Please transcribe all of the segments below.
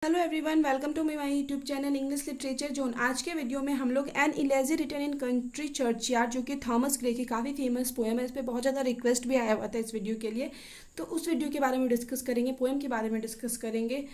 Hello everyone, welcome to my YouTube channel English literature zone. आज के video में हम लोग an elegy written in country churchyard, जो कि थॉमस ग्रे की काफ़ी फेमस पोएम है। इस पर बहुत ज़्यादा रिक्वेस्ट भी आया हुआ था इस वीडियो के लिए, तो उस वीडियो के बारे में डिस्कस करेंगे, पोएम के बारे में डिस्कस करेंगे।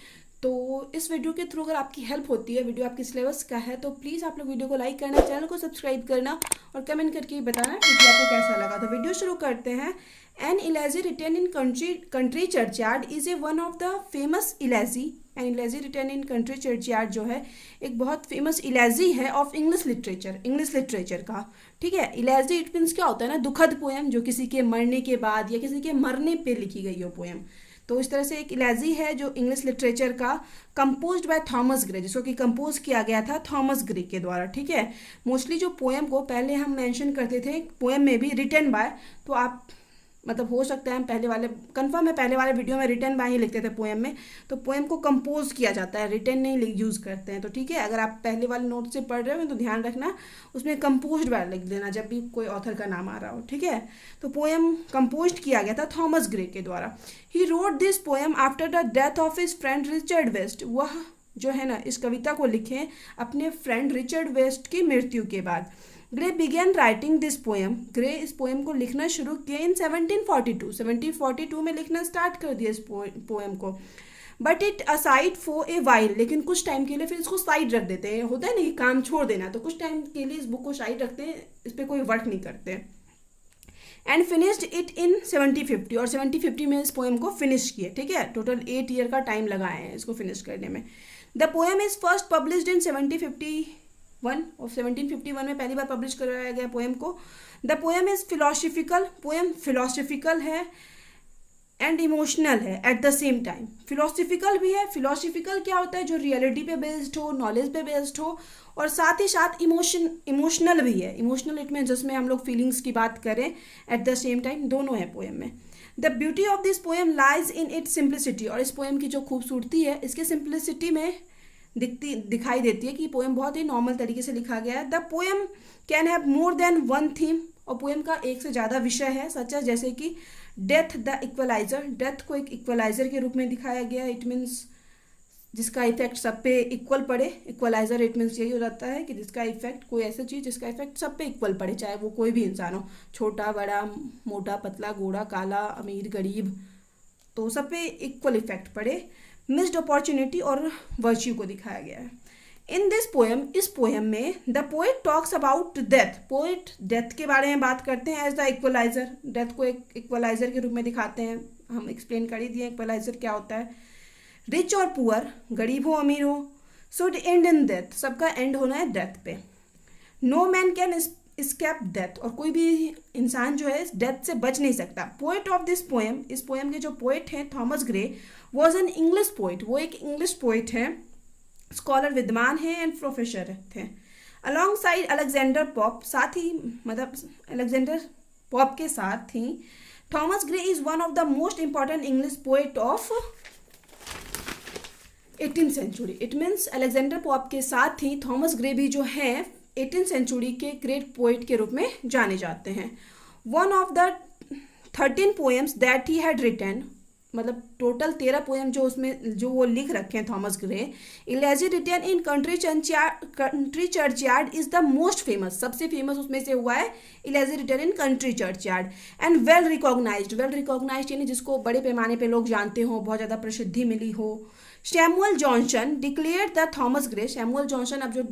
तो इस वीडियो के थ्रू अगर आपकी हेल्प होती है, वीडियो आपके सिलेबस का है, तो प्लीज़ आप लोग वीडियो को लाइक करना, चैनल को सब्सक्राइब करना और कमेंट करके बताना वीडियो आपको कैसा लगा। तो वीडियो शुरू करते हैं। An elegy written in country churchyard is a one of the famous elegy. An elegy written in country churchyard जो है एक बहुत फेमस इलेजी है ऑफ इंग्लिश लिटरेचर का। ठीक है, इलेजी इट मीन्स क्या होता है ना, दुखद पोएम, जो किसी के मरने के बाद या किसी के मरने पे लिखी गई हो पोएम। तो इस तरह से एक इलेजी है जो इंग्लिश लिटरेचर का, कंपोज्ड बाय थॉमस ग्रे, जिसको कि कंपोज किया गया था थॉमस ग्रे के द्वारा। ठीक है, मोस्टली जो पोएम को पहले हम मेंशन करते थे पोएम में भी रिटन बाय, तो आप मतलब हो सकता है हम पहले वाले कंफर्म है, पहले वाले वीडियो में रिटन बाय ही लिखते थे पोएम में, तो पोएम को कंपोज किया जाता है, रिटन नहीं यूज़ करते हैं। तो ठीक है, अगर आप पहले वाले नोट से पढ़ रहे हो तो ध्यान रखना उसमें कंपोज्ड बाय लिख देना जब भी कोई ऑथर का नाम आ रहा हो। ठीक है, तो पोएम कंपोज किया गया था थॉमस ग्रे के द्वारा। He wrote this poem after the death of his friend Richard West. वह जो है ना, इस कविता को लिखे अपने फ्रेंड रिचर्ड वेस्ट की मृत्यु के बाद। Gray began writing this poem. Gray इस पोएम को लिखना शुरू किया इन 1742 में लिखना स्टार्ट कर दिया इस पोएम को। But it aside for a while, लेकिन कुछ टाइम के लिए फिर इसको साइड रख देते हैं। होता है ना कि काम छोड़ देना, तो कुछ टाइम के लिए इस बुक को साइड रखते हैं, इस पर कोई वर्क नहीं करते। एंड फिनिश्ड इट इन 1750, और 1750 में इस पोएम को फिनिश किए। ठीक है, टोटल 8 ईयर का टाइम लगाए हैं इसको फिनिश करने में। The poem is first published in 1751 में पहली बार पब्लिश कराया गया पोएम को। The poem is philosophical, poem philosophical है एंड इमोशनल है at the same time. Philosophical भी है, फिलोसफिकल क्या होता है, जो रियलिटी पे बेस्ड हो, नॉलेज पे बेस्ड हो, और साथ ही साथ इमोशनल भी है। इमोशनल इट मीन जिसमें हम लोग फीलिंग्स की बात करें एट द सेम टाइम, दोनों है पोएम में। The beauty of this poem lies in its simplicity, और इस पोएम की जो खूबसूरती है इसके सिंप्लिसिटी में दिखाई देती है कि पोएम बहुत ही नॉर्मल तरीके से लिखा गया है। The poem can have more than one theme, और पोएम का एक से ज़्यादा विषय है, सच है जैसे कि डेथ द इक्वलाइजर। डेथ को एक इक्वलाइजर के रूप में दिखाया गया। इट मीन्स जिसका इफेक्ट सब पे इक्वल पड़े। इक्वलाइजर इट मीन्स यही हो जाता है कि जिसका इफेक्ट, कोई ऐसी चीज़ जिसका इफेक्ट सब पे इक्वल पड़े, चाहे वो कोई भी इंसान हो, छोटा बड़ा, मोटा पतला, गोरा काला, अमीर गरीब, तो सब पे इक्वल इफेक्ट पड़े। मिस्ड अपॉर्चुनिटी और वर्च्यू को दिखाया गया है। इन दिस पोएम, इस पोएम में the poet talks about death, poet death के बारे में बात करते हैं एज द इक्वलाइजर। डेथ को एक इक्वलाइजर के रूप में दिखाते हैं, हम एक्सप्लेन कर ही दिए इक्वलाइजर क्या होता है। रिच और पुअर, गरीब हो अमीर हो, शुड एंड इन डेथ, सबका एंड होना है डेथ पे। No man can escape death, और कोई भी इंसान जो है डेथ से बच नहीं सकता। पोएट ऑफ दिस पोएम, इस पोएम के जो पोएट हैं Thomas Gray, was an English poet, वो एक इंग्लिश पोएट है, स्कॉलर विद्वान है एंड प्रोफेसर थे। अलॉन्ग साइड अलेक्जेंडर पॉप, साथ ही मतलब अलेक्जेंडर पॉप के साथ ही Thomas Gray is one of the most important English poet of 18th century. It means Alexander Pope के साथ ही थॉमस ग्रे भी जो है 18th सेंचुरी के ग्रेट पोएट के रूप में जाने जाते हैं। One of the 13 poems that he had written, मतलब टोटल 13 पोएम जो उसमें जो वो लिख रखे हैं Thomas Gray. Elegy written in country churchyard is the most famous, सबसे फेमस उसमें से हुआ है elegy written in country churchyard. And well recognized यानी जिसको बड़े पैमाने पे लोग जानते हो, बहुत ज़्यादा प्रसिद्धि मिली हो। Samuel Johnson declared the Thomas Gray, Samuel Johnson अब जो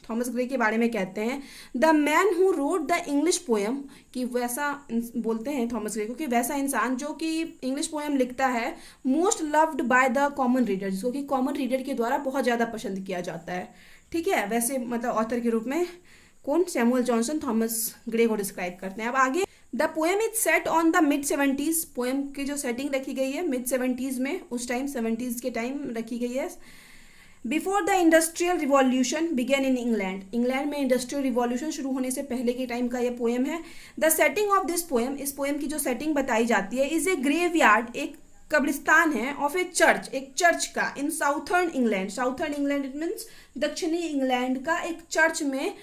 थॉमस ग्रे के बारे में कहते हैं, the man who wrote the English poem, कि वैसा बोलते हैं थॉमस ग्रे को कि वैसा इंसान जो कि इंग्लिश पोएम लिखता है, most loved by the common reader, जिसको कि कॉमन रीडर के द्वारा बहुत ज़्यादा पसंद किया जाता है। ठीक है, वैसे मतलब ऑथर के रूप में कौन, सैमुअल जॉनसन थॉमस ग्रे को डिस्क्राइब करते हैं। अब आगे, the poem is set on the mid 70s, poem की जो सेटिंग रखी गई है मिड 70s में, उस टाइम 70s के टाइम रखी गई है। Before the industrial revolution began in England, England में इंडस्ट्रियल रिवॉल्यूशन शुरू होने से पहले के टाइम का ये पोएम है। The setting of this poem, इस पोएम की जो सेटिंग बताई जाती है, इज ए ग्रेवयार्ड, एक कब्रिस्तान है, ऑफ ए चर्च, एक चर्च का, इन southern England. Southern England it means दक्षिणी इंग्लैंड का एक चर्च में,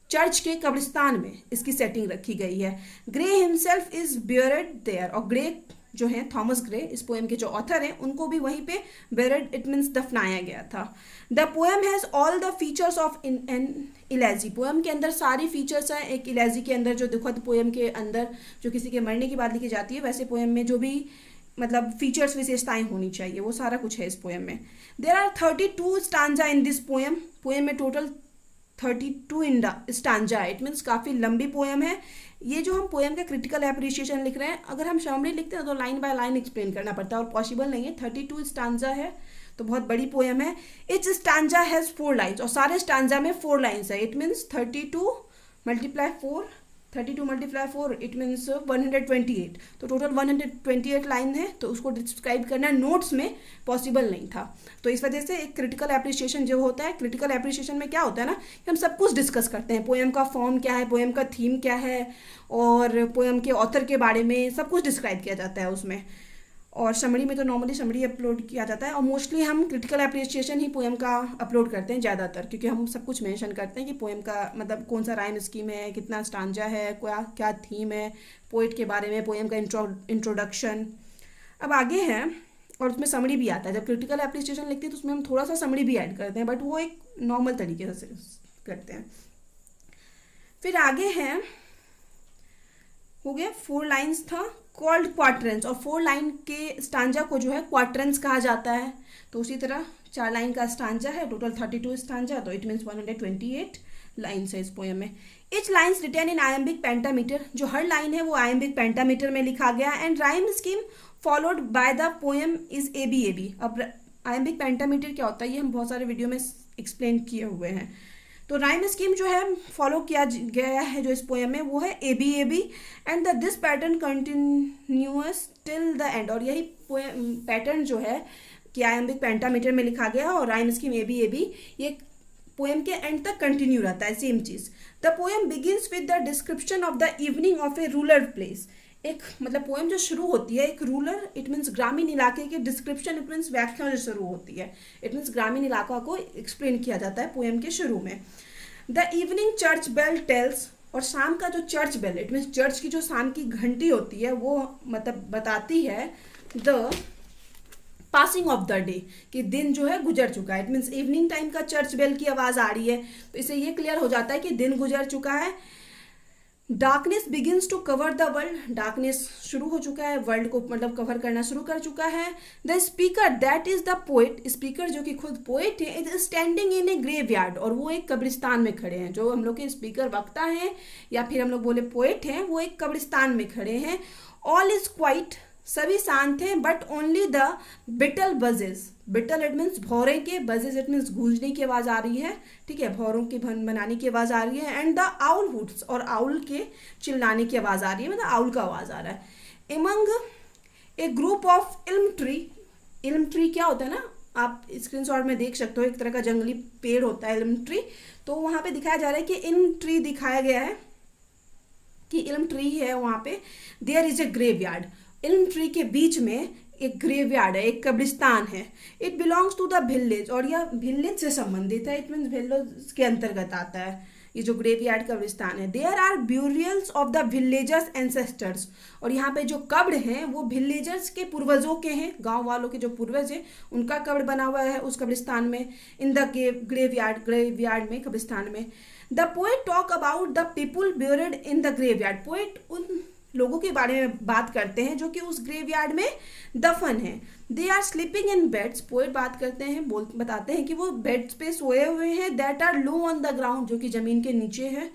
चर्च के कब्रिस्तान में इसकी सेटिंग रखी गई है। Gray himself is buried there, और ग्रे जो हैं थॉमस ग्रे, इस पोएम के जो ऑथर हैं, उनको भी वहीं पे बेरिड इट मीन्स दफनाया गया था। The poem has all the features of an elegy. Poem के अंदर सारी फीचर्स हैं एक इलेजी के अंदर, जो दुखद पोएम के अंदर जो किसी के मरने की बात लिखी जाती है, वैसे पोएम में जो भी मतलब फीचर्स विशेषताएं होनी चाहिए वो सारा कुछ है इस पोएम में। There are 32 stanza in this poem. Poem में टोटल 32 स्टांजा है, इट मीन्स काफ़ी लंबी पोएम है। ये जो हम पोएम का क्रिटिकल एप्रिसिएशन लिख रहे हैं, अगर हम समरी लिखते हैं तो लाइन बाय लाइन एक्सप्लेन करना पड़ता है और पॉसिबल नहीं है। 32 स्टांजा है तो बहुत बड़ी पोएम है। इच स्टांजा हैज़ 4 लाइन्स, और सारे स्टांजा में 4 लाइन्स है। It means 32 multiply 4 it means 128, तो टोटल 128 लाइन है। तो उसको डिस्क्राइब करना नोट्स में पॉसिबल नहीं था, तो इस वजह से एक क्रिटिकल एप्रिसिएशन जो होता है, क्रिटिकल एप्रिसिएशन में क्या होता है ना कि हम सब कुछ डिस्कस करते हैं, पोएम का फॉर्म क्या है, पोएम का थीम क्या है, और पोएम के ऑथर के बारे में सब कुछ डिस्क्राइब किया जाता है उसमें। और समरी में तो नॉर्मली समरी अपलोड किया जाता है, और मोस्टली हम क्रिटिकल एप्रिसिएशन ही पोएम का अपलोड करते हैं ज़्यादातर, क्योंकि हम सब कुछ मेंशन करते हैं कि पोएम का मतलब कौन सा राइम स्कीम है, कितना स्टांजा है, क्या थीम है, पोइट के बारे में, पोएम का इंट्रोडक्शन। अब आगे है, और उसमें समरी भी आता है। जब क्रिटिकल एप्रिसिएशन लिखते हैं तो उसमें हम थोड़ा सा समरी भी ऐड करते हैं, बट वो एक नॉर्मल तरीके से करते हैं। फिर आगे है, हो गया 4 लाइन्स था, कॉल्ड क्वार्टरेंस, और 4 लाइन के स्टांजा को जो है क्वार्टरेंस कहा जाता है। तो उसी तरह 4 लाइन का स्टांजा है, टोटल 32 स्टांजा, तो इट मीन्स 128 लाइन्स है इस पोएम में। Each lines written in iambic pentameter, जो हर लाइन है वो आयम्बिक पेंटामीटर में लिखा गया। And rhyme scheme followed by the poem is ABAB। अब आयम्बिक पेंटामीटर क्या होता है ये हम बहुत सारे वीडियो में एक्सप्लेन किए हुए हैं। तो राइम स्कीम जो है फॉलो किया गया है जो इस पोएम में वो है ABAB, and this pattern continuous till the end. और यही पैटर्न जो है कि आयम्बिक पेंटामीटर में लिखा गया और राइम स्कीम ABAB, ये पोएम के एंड तक कंटिन्यू रहता है, same cheese. The poem begins with the description of the evening of A rural place. एक मतलब पोएम जो शुरू होती है एक रूरल इट मीन्स ग्रामीण इलाके के डिस्क्रिप्शन इट मीन्स व्याख्या जो शुरू होती है, इट मीन्स ग्रामीण इलाका को एक्सप्लेन किया जाता है पोएम के शुरू में। The evening church bell tells, और शाम का जो church bell it means church की जो शाम की घंटी होती है वो मतलब बताती है the passing of the day, कि दिन जो है गुजर चुका है। इट मीन्स इवनिंग टाइम का चर्च बेल की आवाज़ आ रही है, तो इससे ये क्लियर हो जाता है कि दिन गुजर चुका है। Darkness begins to cover the world, darkness शुरू हो चुका है, वर्ल्ड को मतलब कवर करना शुरू कर चुका है। The speaker that is the poet, speaker जो कि खुद पोएट है, is standing in a grave yard, और वो एक कब्रिस्तान में खड़े हैं। जो हम लोग के स्पीकर वक्ता हैं या फिर हम लोग बोले पोएट हैं, वो एक कब्रिस्तान में खड़े हैं। ऑल इज क्वाइट, सभी शांत हैं, but only the beetle buzzes, beetle it means भौरे के, बजेस इट मीन्स गूंजने की आवाज़ आ रही है, ठीक है, भौरों की बनाने की आवाज़ आ रही है। एंड द आउल हुड्स, और आउल के चिल्लाने की आवाज़ आ रही है, मतलब आउल का आवाज़ आ रहा है। एमंग ए ग्रुप ऑफ इल्म ट्री क्या होता है ना, आप स्क्रीनशॉट में देख सकते हो, एक तरह का जंगली पेड़ होता है इल्म ट्री। तो वहाँ पे दिखाया जा रहा है कि इल्म ट्री दिखाया गया है कि इल्म ट्री है वहाँ पे। There is a grave yard, elm tree के बीच में एक ग्रेवयार्ड है, एक कब्रिस्तान है। It belongs to the village, और यह विलेज से संबंधित है, इट मीन्स विलेज के अंतर्गत आता है ये जो ग्रेवयार्ड कब्रिस्तान है। There are burials of the villagers ancestors, और यहाँ पे जो कब्र हैं वो विलेजर्स के पूर्वजों के हैं, गांव वालों के जो पूर्वज हैं उनका कब्र बना हुआ है उस कब्रिस्तान में, इन द ग्रेवयार्ड में, कब्रिस्तान में। The poet talk about the people buried in the graveyard, poet उन लोगों के बारे में बात करते हैं जो कि उस ग्रेवयार्ड में दफन है। They are sleeping in beds, poet बात करते हैं बताते हैं कि वो बेड्स पे सोए हुए हैं। That are low on the ground, जो कि जमीन के नीचे है।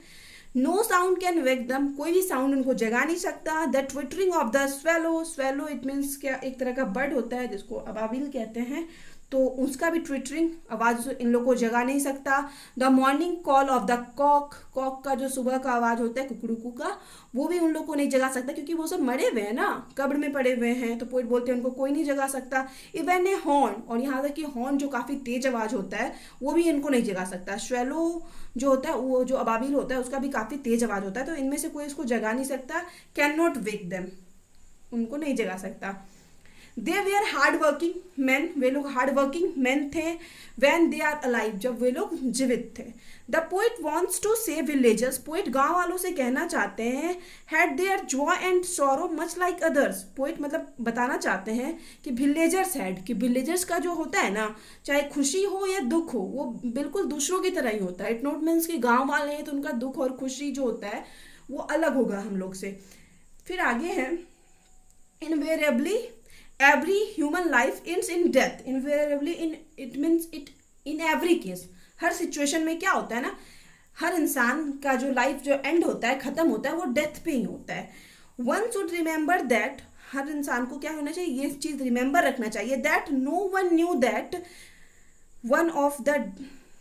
नो साउंड कैन वेक दम, कोई भी साउंड उनको जगा नहीं सकता। The twittering of the swallow it means क्या, एक तरह का बर्ड होता है जिसको अबाबिल कहते हैं, तो उसका भी ट्विटरिंग आवाज़ इन लोगों को जगा नहीं सकता। The morning call of the cock का जो सुबह का आवाज़ होता है कुकड़ुकू का, वो भी उन लोगों को नहीं जगा सकता, क्योंकि वो सब मरे हुए हैं ना, कब्र में पड़े हुए हैं, तो पोएट बोलते हैं उनको कोई नहीं जगा सकता। इवन ए हॉर्न, और यहाँ तक कि हॉर्न जो काफ़ी तेज आवाज़ होता है वो भी इनको नहीं जगा सकता। स्वेलो जो होता है वो जो अबाबिल होता है उसका भी काफ़ी तेज आवाज़ होता है, तो इनमें से कोई इसको जगा नहीं सकता। कैन नॉट वेक देम, उनको नहीं जगा सकता। दे वे आर हार्ड वर्किंग मैन, वे लोग हार्ड वर्किंग मैन थे वैन दे आर अलाइव, जब वे लोग जीवित थे। द पोइट वॉन्ट्स टू से विलेजर्स, पोइट गांव वालों से कहना चाहते हैं, had there Joy and sorrow much like others, poet मतलब बताना चाहते हैं कि विलेजर्स हैड, कि विलेजर्स का जो होता है ना, चाहे खुशी हो या दुख हो, वो बिल्कुल दूसरों की तरह ही होता है। इट नॉट मीन्स कि गांव वाले हैं तो उनका दुख और खुशी जो होता है वो अलग होगा हम लोग से। फिर आगे है, invariably every human life ends in death, invariably in it means it in every case, her situation में क्या होता है ना, हर इंसान का जो लाइफ जो एंड होता है, खत्म होता है, वो डेथ पे ही होता है। वन शुड रिमेंबर दैट, हर इंसान को क्या होना चाहिए, ये चीज रिमेंबर रखना चाहिए, that no one knew that one of the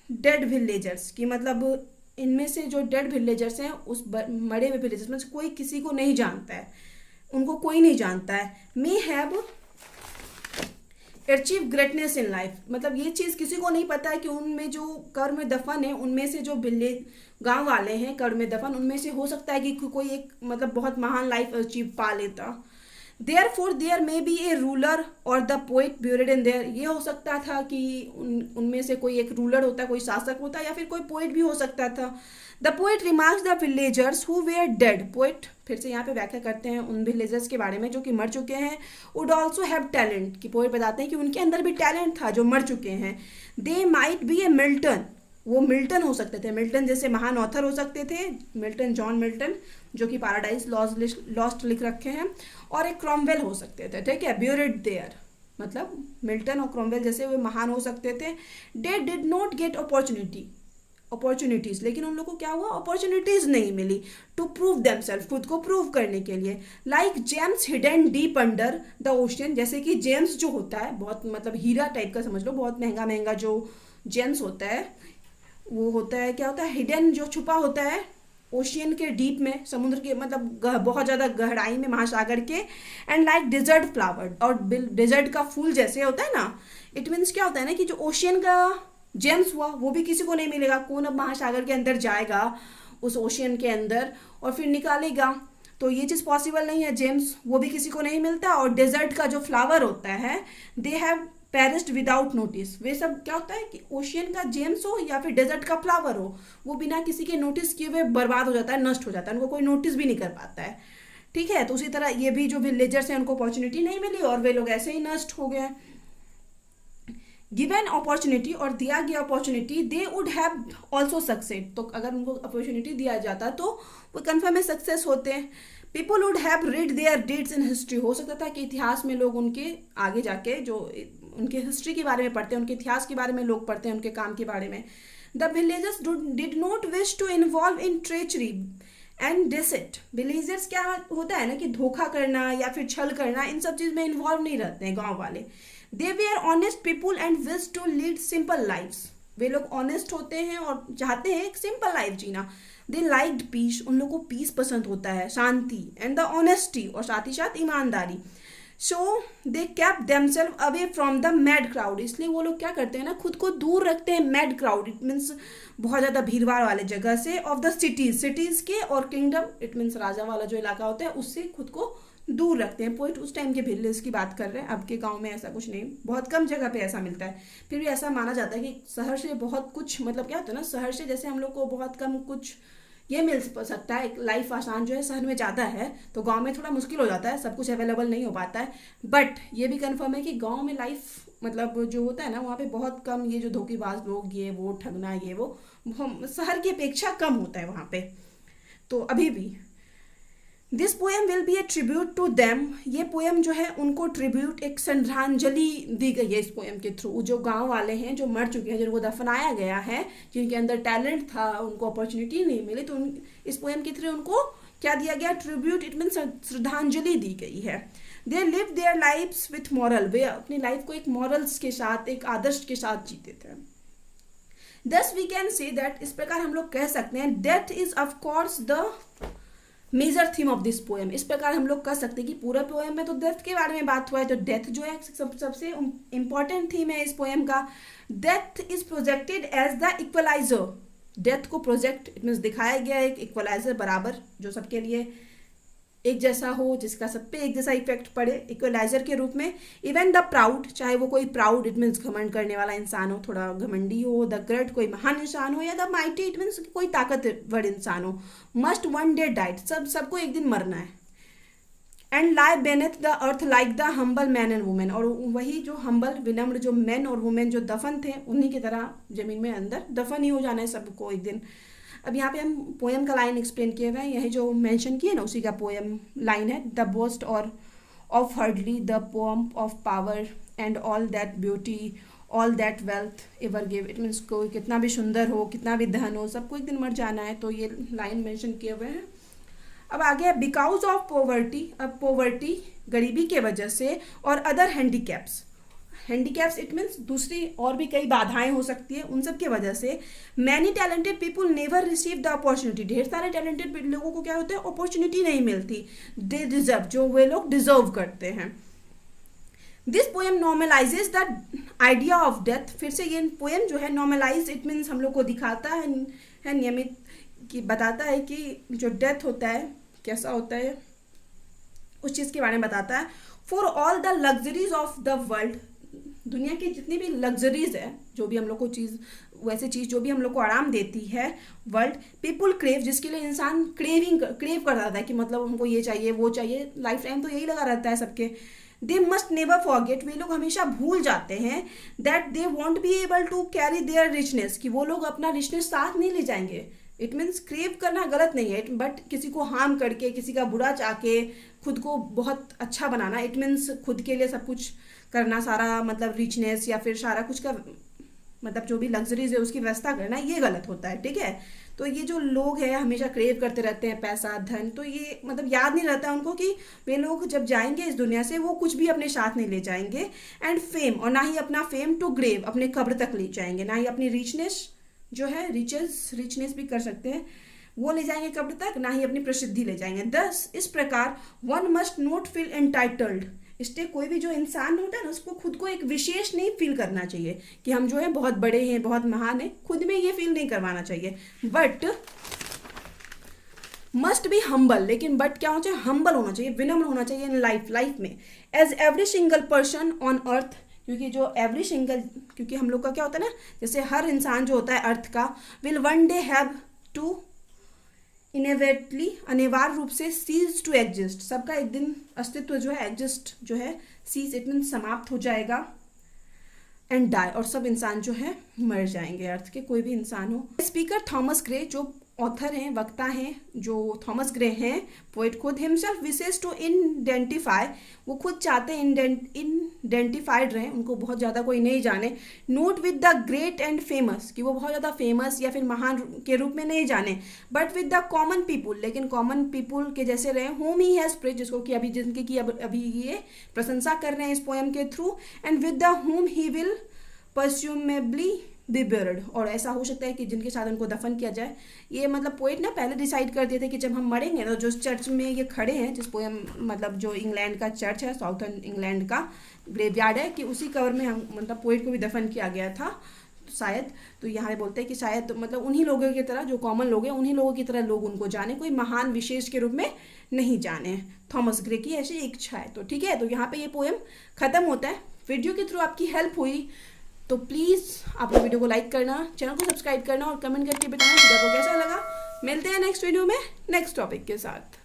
dead villagers, की मतलब इनमें से जो डेड विलेजर्स हैं, उस मरे हुए विलेजर्स में से कोई किसी को नहीं जानता है, उनको कोई नहीं जानता है। May have achieve greatness in life, मतलब ये चीज़ किसी को नहीं पता है कि उनमें जो कब्र में दफन है, उनमें से जो गांव वाले हैं कब्र में दफन, उनमें से हो सकता है कि कोई एक मतलब बहुत महान लाइफ अचीव पा लेता। Therefore there may be a ruler और the poet buried in there, ये हो सकता था कि उनमें से कोई एक रूलर होता, कोई शासक होता, या फिर कोई पोइट भी हो सकता था। The poet remarks the villagers who were dead, poet फिर से यहाँ पे व्याख्या करते हैं उन विलेजर्स के बारे में जो कि मर चुके हैं। वुड ऑल्सो हैव टैलेंट, कि पोइट बताते हैं कि उनके अंदर भी टैलेंट था जो मर चुके हैं। They might be A Milton, वो मिल्टन हो सकते थे, मिल्टन जैसे महान ऑथर हो सकते थे, मिल्टन जॉन मिल्टन जो कि पैराडाइज लॉस्ट लिख रखे हैं, और एक क्रॉमवेल हो सकते थे, ठीक है। ब्यूरिड देयर मतलब मिल्टन और क्रॉमवेल जैसे वे महान हो सकते थे। They did not gate opportunities, लेकिन उन लोगों को क्या हुआ, अपॉर्चुनिटीज नहीं मिली टू प्रूव देमसेल्फ, खुद को प्रूव करने के लिए। Like James hidden deep under the ocean, जैसे कि जेम्स जो होता है बहुत मतलब हीरा टाइप का समझ लो, बहुत महंगा महंगा जो जेम्स होता है, वो होता है क्या होता है, हिडन जो छुपा होता है ओशियन के डीप में, समुद्र के मतलब बहुत ज़्यादा गहराई में, महासागर के। एंड लाइक डिजर्ट फ्लावर, और डिजर्ट का फूल जैसे होता है ना, इट मीन्स क्या होता है ना कि जो ओशियन का जेम्स हुआ वो भी किसी को नहीं मिलेगा, कौन अब महासागर के अंदर जाएगा उस ओशियन के अंदर और फिर निकालेगा, तो ये चीज़ पॉसिबल नहीं है। जेम्स वो भी किसी को नहीं मिलता, और डेजर्ट का जो फ्लावर होता है, they have perished without notice, वे सब क्या होता है कि ओशियन का जेम्स हो या फिर डेजर्ट का फ्लावर हो, वो बिना किसी के नोटिस किए हुए बर्बाद हो जाता है, नष्ट हो जाता है, उनको कोई नोटिस भी नहीं कर पाता है, ठीक है। तो उसी तरह ये भी जो विलेजर्स हैं उनको अपॉर्चुनिटी नहीं मिली और वे लोग ऐसे ही नष्ट हो गए। गिवन अपॉर्चुनिटी, और दिया गया opportunity, they would have also succeed, तो अगर उनको अपॉर्चुनिटी दिया जाता तो वो कन्फर्म में सक्सेस होते हैं। People would have read their dates in history, हो सकता था कि इतिहास में लोग उनके आगे जाके जो उनके हिस्ट्री के बारे में पढ़ते हैं, उनके इतिहास के बारे में लोग पढ़ते हैं, उनके काम के बारे में। The villagers did not wish to involve in treachery and deceit, villagers क्या होता है ना कि धोखा करना या फिर छल करना, इन सब चीज़ में इन्वॉल्व नहीं रहते हैं गाँव वाले। दे वे are honest people and wish to lead simple lifes, वे लोग ऑनेस्ट होते हैं और चाहते हैं एक सिंपल लाइफ जीना। दे लाइक्ड पीस, उन लोगों को पीस पसंद होता है, शांति, एंड द ऑनेस्टी, और साथ ही साथ ईमानदारी। So they kept themselves away from the mad crowd, इसलिए वो लोग क्या करते हैं ना, खुद को दूर रखते हैं मैड क्राउड, इट मीन्स बहुत ज़्यादा भीड़भाड़ वाले जगह से, ऑफ द सिटीज़ के, और किंगडम इट मीन्स राजा वाला जो इलाका होता है उससे खुद को दूर रखते हैं। पोइट उस टाइम के विलेज की बात कर रहे हैं, अब के गांव में ऐसा कुछ नहीं, बहुत कम जगह पे ऐसा मिलता है। फिर भी ऐसा माना जाता है कि शहर से बहुत कुछ मतलब क्या होता है ना, शहर से जैसे हम लोग को बहुत कम कुछ ये मिल सकता है, लाइफ आसान जो है शहर में ज़्यादा है, तो गांव में थोड़ा मुश्किल हो जाता है, सब कुछ अवेलेबल नहीं हो पाता है। बट ये भी कंफर्म है कि गांव में लाइफ मतलब जो होता है ना, वहाँ पे बहुत कम ये जो धोखेबाज लोग, ये वो ठगना, ये वो शहर की अपेक्षा कम होता है वहाँ पे। तो अभी भी this poem will be a tribute to them, ये पोएम जो है उनको ट्रिब्यूट, एक श्रद्धांजलि दी गई है इस पोएम के थ्रू। जो गांव वाले हैं जो मर चुके हैं, जिनको दफनाया गया है, जिनके अंदर टैलेंट था, उनको अपॉर्चुनिटी नहीं मिली, तो इस पोएम के थ्रू उनको क्या दिया गया, ट्रिब्यूट, इट मीन श्रद्धांजलि दी गई है। They live their lives with moral, वे अपनी लाइफ को एक मॉरल्स के साथ, एक आदर्श के साथ जीते थे। दस वी कैन से दैट, इस प्रकार हम लोग कह सकते हैं, death is of course the major theme of this poem, इस प्रकार हम लोग कह सकते हैं कि पूरा पोएम में तो डेथ के बारे में बात हुआ है, तो डेथ जो है सबसे इंपॉर्टेंट थीम है इस पोएम का। Death is projected as the equalizer, death को प्रोजेक्ट इट मीन्स दिखाया गया एक इक्वलाइजर बराबर, जो सबके लिए एक जैसा हो, जिसका सब पे एक जैसा इफेक्ट पड़े, इक्वलाइजर के रूप में। इवन द प्राउड, चाहे वो कोई प्राउड इट मीन्स घमंड करने वाला इंसान हो, थोड़ा घमंडी हो, द ग्रेट कोई महान इंसान हो, या द माइटी इट मीन्स कोई ताकतवर इंसान हो, मस्ट वन डे डाइट, सबको एक दिन मरना है। And lie beneath the earth like the humble man and women, और वही जो हम्बल विनम्र जो मैन और वुमेन जो दफन थे, उन्हीं की तरह जमीन में अंदर दफन ही हो जाना है सबको एक दिन। अब यहाँ पे हम पोएम का लाइन एक्सप्लेन किए हुए हैं, यही जो मेंशन किए ना उसी का पोएम लाइन है। द बोस्ट और of hardly the pome of power and all that beauty all that wealth ever give, it means कोई कितना भी सुंदर हो, कितना भी धन हो, सबको एक दिन मर जाना है। तो ये लाइन मेंशन किए हुए हैं। अब आगे है बिकॉज ऑफ पोवर्टी, अब पोवर्टी गरीबी के वजह से, और other handicaps, handicaps it means दूसरी और भी कई बाधाएं हो सकती है, उन सब की वजह से many talented people never receive the opportunity, ढेर सारे टैलेंटेड लोगों को क्या होता है, अपॉर्चुनिटी नहीं मिलती, दे डिजर्व, जो वे लोग डिजर्व करते हैं। This poem normalizes the idea of death, फिर से ये पोएम जो है नॉर्मलाइज इट मीन्स हम लोग को दिखाता है नियमित कि बताता है कि जो डेथ होता है कैसा होता है, उस चीज़ के बारे में बताता है। For all the luxuries of the world, दुनिया की जितनी भी लग्जरीज है, जो भी हम लोग को चीज़, वैसे चीज़ जो भी हम लोग को आराम देती है वर्ल्ड, पीपुल क्रेव, जिसके लिए इंसान क्रेव कर रहा था कि मतलब हमको ये चाहिए वो चाहिए, लाइफ टाइम तो यही लगा रहता है सबके। दे मस्ट नेवर फॉरगेट, वे लोग हमेशा भूल जाते हैं, that they won't be able to carry their richness, कि वो लोग अपना रिचनेस साथ नहीं ले जाएंगे। इट मीन्स क्रेव करना गलत नहीं है, बट किसी को हार्म करके, किसी का बुरा चाह के खुद को बहुत अच्छा बनाना, इट मीन्स खुद के लिए सब कुछ करना, सारा मतलब रिचनेस या फिर सारा कुछ का मतलब जो भी लग्जरीज है उसकी व्यवस्था करना, ये गलत होता है, ठीक है। तो ये जो लोग हैं हमेशा क्रेव करते रहते हैं पैसा धन, तो ये मतलब याद नहीं रहता उनको कि वे लोग जब जाएंगे इस दुनिया से वो कुछ भी अपने साथ नहीं ले जाएंगे। एंड फेम, और ना ही अपना फेम टू ग्रेव, अपने कब्र तक ले जाएंगे, ना ही अपनी रिचनेस जो है, रिचनेस भी कर सकते हैं, वो ले जाएंगे कब्र तक, ना ही अपनी प्रसिद्धि ले जाएंगे। दस इस प्रकार one must not feel entitled, इसलिए कोई भी जो इंसान होता है ना उसको खुद को एक विशेष नहीं फील करना चाहिए कि हम जो है बहुत बड़े हैं, बहुत महान हैं, खुद में ये फील नहीं करवाना चाहिए। बट मस्ट बी हम्बल, लेकिन बट क्या होना चाहिए, हम्बल होना चाहिए, विनम्र होना चाहिए इन लाइफ में, as every single person on earth, क्योंकि जो एवरी सिंगल, क्योंकि हम लोग का क्या होता है ना, जैसे हर इंसान जो होता है अर्थ का, will one day have to inevitably, अनिवार्य रूप से सीज टू एग्जिस्ट, सबका एक दिन अस्तित्व जो है, एग्जिस्ट जो है, सीज इट मीन समाप्त हो जाएगा, एंड डाई, और सब इंसान जो है मर जाएंगे, अर्थ के कोई भी इंसान हो। स्पीकर थॉमस ग्रे, जो ऑथर हैं, वक्ता हैं, जो थॉमस ग्रे हैं, पोइट, खुद हिमसेल्फ विशेष टू इनडेंटिफाई, वो खुद चाहते हैं इनडेंटिफाइड रहें, उनको बहुत ज़्यादा कोई नहीं जाने। Note with the great and famous, कि वो बहुत ज़्यादा फेमस या फिर महान के रूप में नहीं जाने, but with the common people, लेकिन कॉमन पीपुल के जैसे रहे, होम ही हैज़ प्रेज, जिसको कि अभी जिनकी की अभी ये प्रशंसा कर रहे हैं इस पोएम के through, and with the home he will presumably be buried, और ऐसा हो सकता है कि जिनके साथ उनको दफन किया जाए। ये मतलब पोइट ना पहले डिसाइड कर दिए थे कि जब हम मरेंगे तो जो चर्च में ये खड़े हैं, जिस पोएम मतलब जो इंग्लैंड का चर्च है, साउथर्न इंग्लैंड का ग्रेवयार्ड है, कि उसी कवर में हम मतलब पोइट को भी दफन किया गया था शायद। तो यहाँ बोलते हैं कि शायद मतलब उन्हीं लोगों की तरह, जो कॉमन लोग हैं उन्हीं लोगों की तरह लोग उनको जाने, कोई महान विशेष के रूप में नहीं जाने। थॉमस ग्रे की ऐसी इच्छा है। तो ठीक है, तो यहाँ पे ये पोएम खत्म होता है। वीडियो के थ्रू आपकी हेल्प हुई तो प्लीज़ आप लोग वीडियो को लाइक करना, चैनल को सब्सक्राइब करना और कमेंट करके बताना वीडियो को कैसा लगा। मिलते हैं नेक्स्ट वीडियो में नेक्स्ट टॉपिक के साथ।